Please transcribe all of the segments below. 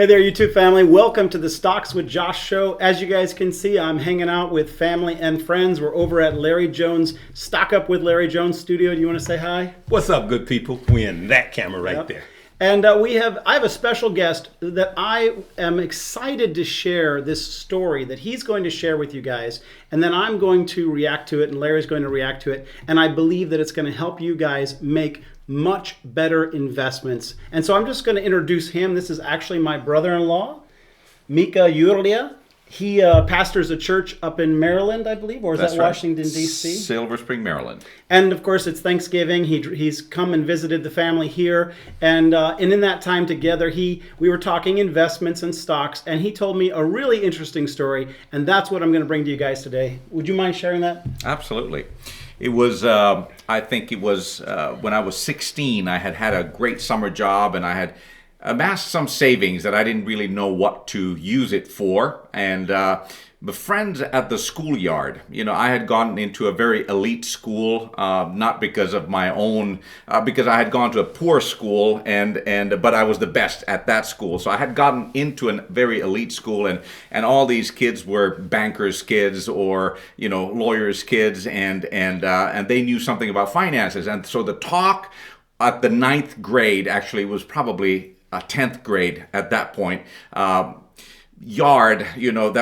Hey there, YouTube family. Welcome to the Stocks with Josh show. As you guys can see, I'm hanging out with family and friends. We're over at Larry Jones, Stock Up with Larry Jones studio. Do you want to say hi? What's up, good people? We in that camera right there. And I have a special guest that I am excited to share this story that he's going to share with you guys. And then I'm going to react to it and Larry's going to react to it. And I believe that it's going to help you guys make much better investments. And so I'm just going to introduce him. This is actually my brother-in-law, Mika Yuria. He pastors a church up in Maryland, I believe, or is that Washington, D.C.? Silver Spring, Maryland. And of course, it's Thanksgiving. He's come and visited the family here, and in that time together, we were talking investments and stocks, and he told me a really interesting story, and that's what I'm going to bring to you guys today. Would you mind sharing that? Absolutely. It was, I think it was when I was 16, I had a great summer job, and I had amassed some savings that I didn't really know what to use it for. And the friends at the schoolyard, I had gone into a very elite school, not because of my own, because I had gone to a poor school, but I was the best at that school. So I had gotten into a very elite school, and all these kids were bankers' kids or lawyers' kids, and they knew something about finances. And so the talk at the ninth grade actually was probably a 10th grade at that point. That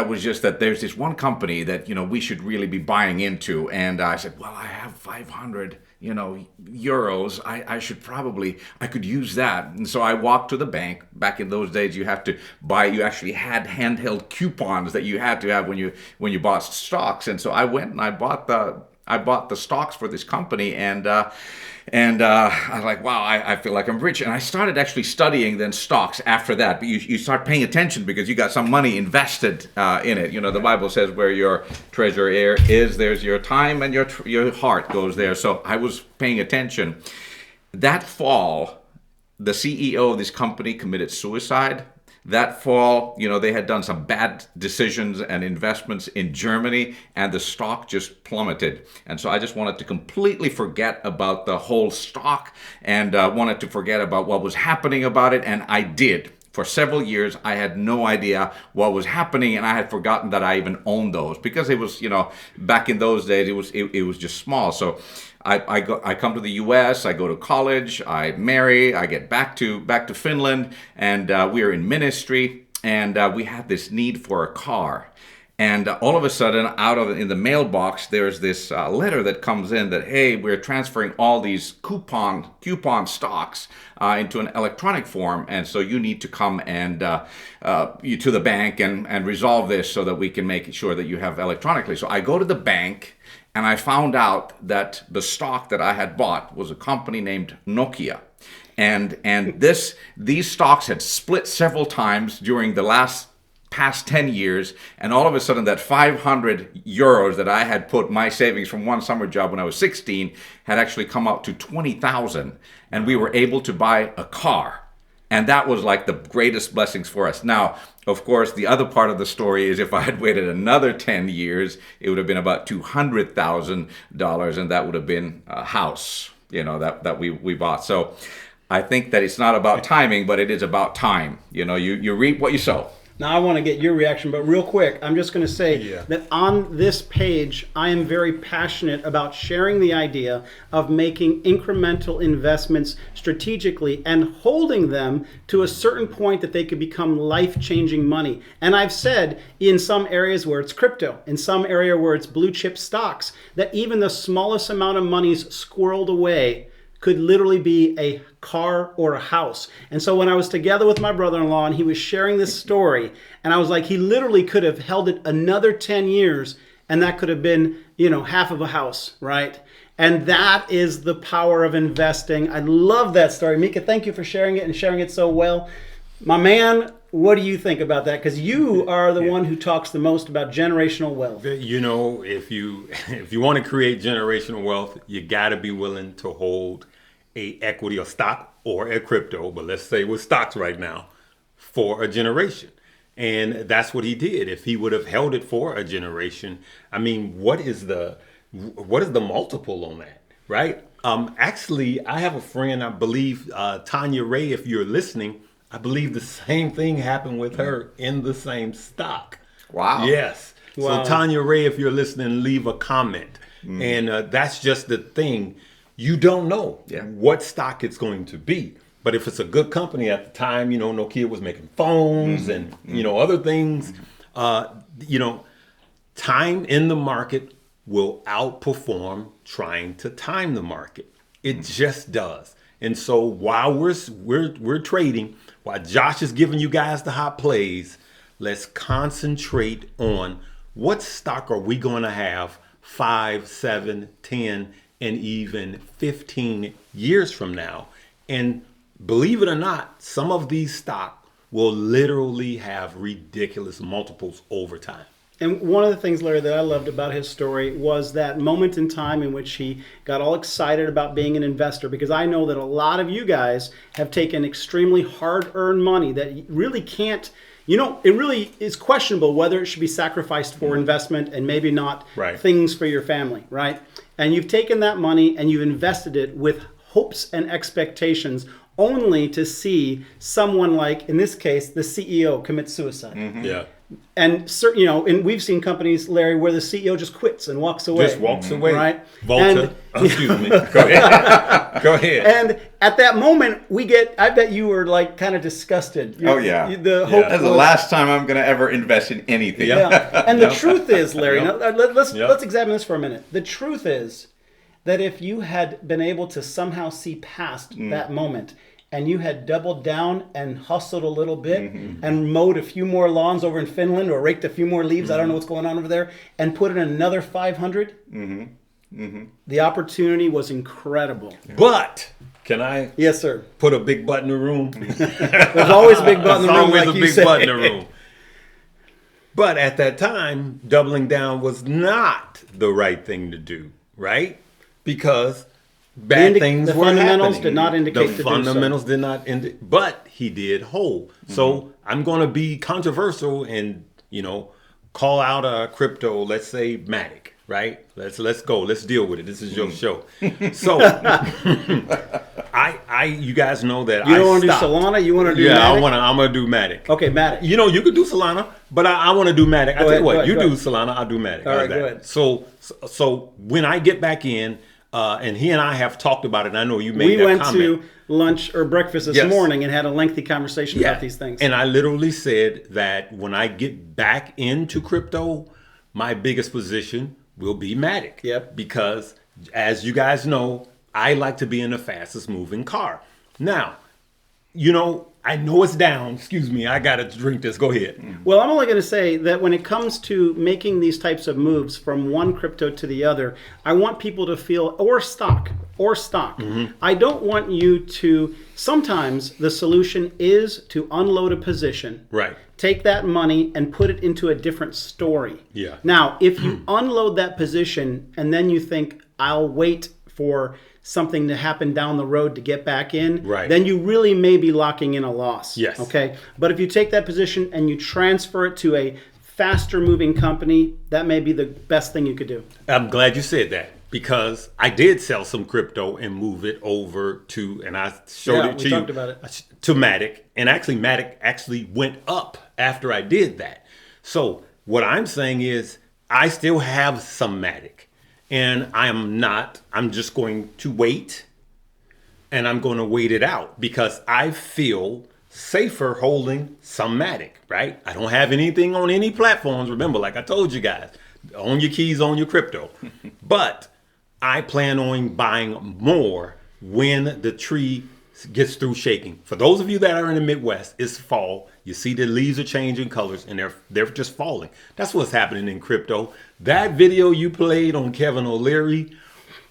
was just that there's this one company that, we should really be buying into. And I said, well, I have 500, euros. I could use that. And so I walked to the bank. Back in those days, you actually had handheld coupons that you had to have when you bought stocks. And so I went and I bought the stocks for this company, and I was like, wow, I feel like I'm rich. And I started actually studying then stocks after that. But you start paying attention because you got some money invested in it. The Bible says where your treasure is, there's your time, and your heart goes there. So I was paying attention. That fall, the CEO of this company committed suicide. That fall, they had done some bad decisions and investments in Germany, and the stock just plummeted. And so I just wanted to completely forget about the whole stock and wanted to forget about what was happening about it, and I did. For several years, I had no idea what was happening, and I had forgotten that I even owned those because it was, back in those days, it was just small. So I come to the U.S., I go to college, I marry, I get back to Finland, and we are in ministry, and we had this need for a car. And all of a sudden, in the mailbox, there's this letter that comes in that, hey, we're transferring all these coupon stocks into an electronic form, and so you need to come and to the bank and resolve this so that we can make sure that you have electronically. So I go to the bank, and I found out that the stock that I had bought was a company named Nokia. And these stocks had split several times during the past 10 years, and all of a sudden that 500 euros that I had put my savings from one summer job when I was 16 had actually come out to 20,000, and we were able to buy a car. And that was like the greatest blessings for us. Now, of course, the other part of the story is if I had waited another 10 years, it would have been about $200,000, and that would have been a house, that we bought. So I think that it's not about timing, but it is about time. You reap what you sow. Now, I want to get your reaction, but real quick, I'm just going to say that on this page, I am very passionate about sharing the idea of making incremental investments strategically and holding them to a certain point that they could become life-changing money. And I've said in some areas where it's crypto, in some area where it's blue chip stocks, that even the smallest amount of money's squirreled away could literally be a car or a house. And so when I was together with my brother-in-law and he was sharing this story, and I was like, he literally could have held it another 10 years and that could have been, half of a house, right? And that is the power of investing. I love that story. Mika, thank you for sharing it and sharing it so well. My man, what do you think about that? Because you are the one who talks the most about generational wealth. If you want to create generational wealth, you got to be willing to hold a equity or stock or a crypto, but let's say with stocks right now, for a generation. And that's what he did. If he would have held it for a generation, I mean, what is the multiple on that, right? Actually, I have a friend, I believe, Tanya Ray, if you're listening, I believe the same thing happened with her in the same stock. Wow. Yes. Wow. So Tanya Ray, if you're listening, leave a comment. And that's just the thing. You don't know what stock it's going to be. But if it's a good company at the time, Nokia was making phones and, other things, time in the market will outperform trying to time the market. It just does. And so while we're trading, while Josh is giving you guys the hot plays, let's concentrate on what stock are we going to have 5, 7, 10, and even 15 years from now. And believe it or not, some of these stock will literally have ridiculous multiples over time. And one of the things, Larry, that I loved about his story was that moment in time in which he got all excited about being an investor, because I know that a lot of you guys have taken extremely hard-earned money that really can't, it really is questionable whether it should be sacrificed for investment and maybe not things for your family, right? And you've taken that money and you've invested it with hopes and expectations only to see someone like, in this case, the CEO commit suicide. Yeah. And and we've seen companies, Larry, where the CEO just quits and walks away. Just walks away. Right? Volta. Excuse me. Go ahead. Go ahead. And at that moment, I bet you were like kind of disgusted. Oh, yeah. The hope That's the last time I'm going to ever invest in anything. Yeah. And the truth is, Larry, now, let's examine this for a minute. The truth is that if you had been able to somehow see past that moment, and you had doubled down and hustled a little bit and mowed a few more lawns over in Finland or raked a few more leaves, I don't know what's going on over there, and put in another 500, the opportunity was incredible. But can I Yes, sir. put a big butt in the room? There's always a big butt in the room, There's always like a you big say. butt in the room. But at that time, doubling down was not the right thing to do, right? Because bad things the were fundamentals happening. did not indicate to the do so. fundamentals did not indicate, but he did hold. So I'm going to be controversial and call out a crypto. Let's say Matic, right? Let's go. Let's deal with it. This is your show. So you guys know that You don't I want to do stopped. Solana? You want to do Yeah, Matic? I'm gonna do Matic. Okay, Matic. You could do Solana, but I want to do Matic. I tell ahead, you what, go ahead, you go do ahead. Solana, I'll do Matic. All How's right, that? go ahead. So when I get back in, and he and I have talked about it, and I know you made We that went comment. to lunch or breakfast this Yes. morning and had a lengthy conversation about these things. And I literally said that when I get back into crypto, my biggest position will be Matic. Yep. Because as you guys know, I like to be in the fastest moving car. Now, I know it's down. Excuse me, I gotta drink this. Go ahead. Well, I'm only going to say that when it comes to making these types of moves from one crypto to the other, I want people to feel, or stock. I don't want you to, sometimes the solution is to unload a position. Right. Take that money and put it into a different story. Yeah. Now, if you unload that position and then you think, I'll wait for something to happen down the road to get back in, Right. then you really may be locking in a loss. Yes. Okay. But if you take that position and you transfer it to a faster moving company, that may be the best thing you could do. I'm glad you said that because I did sell some crypto and move it over to, and I showed Yeah, it we to talked you, about it. to Matic. And actually, Matic actually went up after I did that. So what I'm saying is I still have some Matic. And I'm just going to wait, and I'm going to wait it out because I feel safer holding some Matic, right? I don't have anything on any platforms. Remember, like I told you guys, own your keys, own your crypto. But I plan on buying more when the tree gets through shaking. For those of you that are in the Midwest, it's fall. You see the leaves are changing colors and they're just falling. That's what's happening in crypto. That video you played on Kevin O'Leary,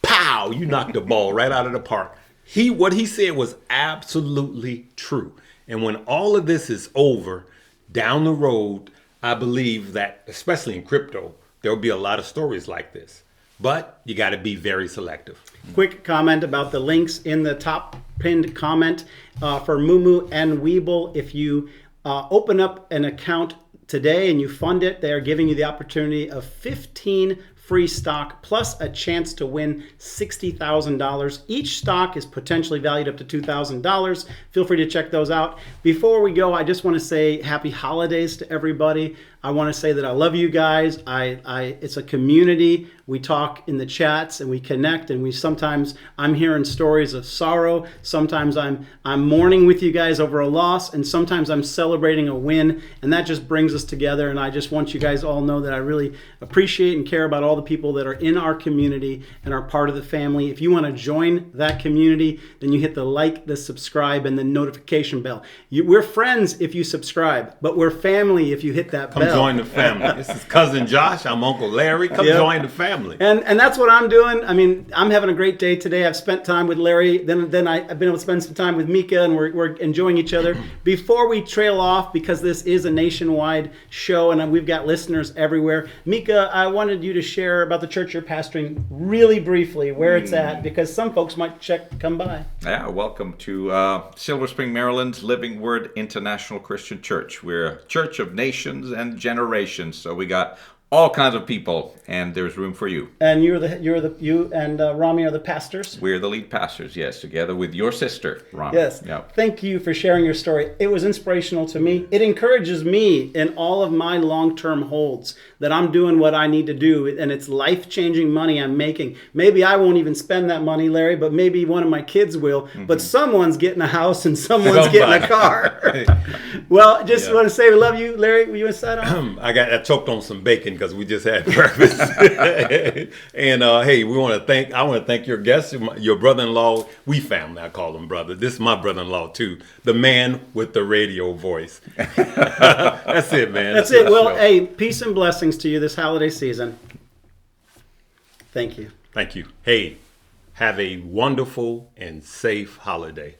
pow, you knocked the ball right out of the park. What he said was absolutely true. And when all of this is over, down the road, I believe that, especially in crypto, there will be a lot of stories like this. But you got to be very selective. Quick comment about the links in the top pinned comment for Mumu and Weeble. If you open up an account today and you fund it, they are giving you the opportunity of 15 free stock plus a chance to win $60,000. Each stock is potentially valued up to $2,000. Feel free to check those out. Before we go, I just want to say happy holidays to everybody. I want to say that I love you guys. It's a community. We talk in the chats and we connect, and sometimes I'm hearing stories of sorrow. Sometimes I'm mourning with you guys over a loss, and sometimes I'm celebrating a win, and that just brings us together. And I just want you guys all know that I really appreciate and care about all the people that are in our community and are part of the family. If you want to join that community, then you hit the like, the subscribe, and the notification bell. We're friends if you subscribe, but we're family if you hit that bell. Come join the family. This is Cousin Josh. I'm Uncle Larry. Come join the family. And that's what I'm doing. I mean, I'm having a great day today. I've spent time with Larry. Then I've been able to spend some time with Mika, and we're enjoying each other. Before we trail off, because this is a nationwide show and we've got listeners everywhere, Mika, I wanted you to share about the church you're pastoring really briefly, where it's at, because some folks might come by. Yeah, welcome to Silver Spring, Maryland, Living Word International Christian Church. We're a church of nations and generations, so we got all kinds of people, and there's room for you. And you and Rami are the pastors? We're the lead pastors, yes, together with your sister, Rami. Yes. Yep. Thank you for sharing your story. It was inspirational to me. It encourages me in all of my long-term holds that I'm doing what I need to do, and it's life-changing money I'm making. Maybe I won't even spend that money, Larry, but maybe one of my kids will. Mm-hmm. But someone's getting a house and someone's getting a car. Well, just want to say we love you, Larry. Will you inside on? I choked on some bacon because we just had breakfast. And hey, I want to thank your guest, your brother-in-law. We family, I call him brother. This is my brother-in-law too, the man with the radio voice. That's it, man. That's it. Well, hey, peace and blessings to you this holiday season. Thank you. Thank you. Hey, have a wonderful and safe holiday.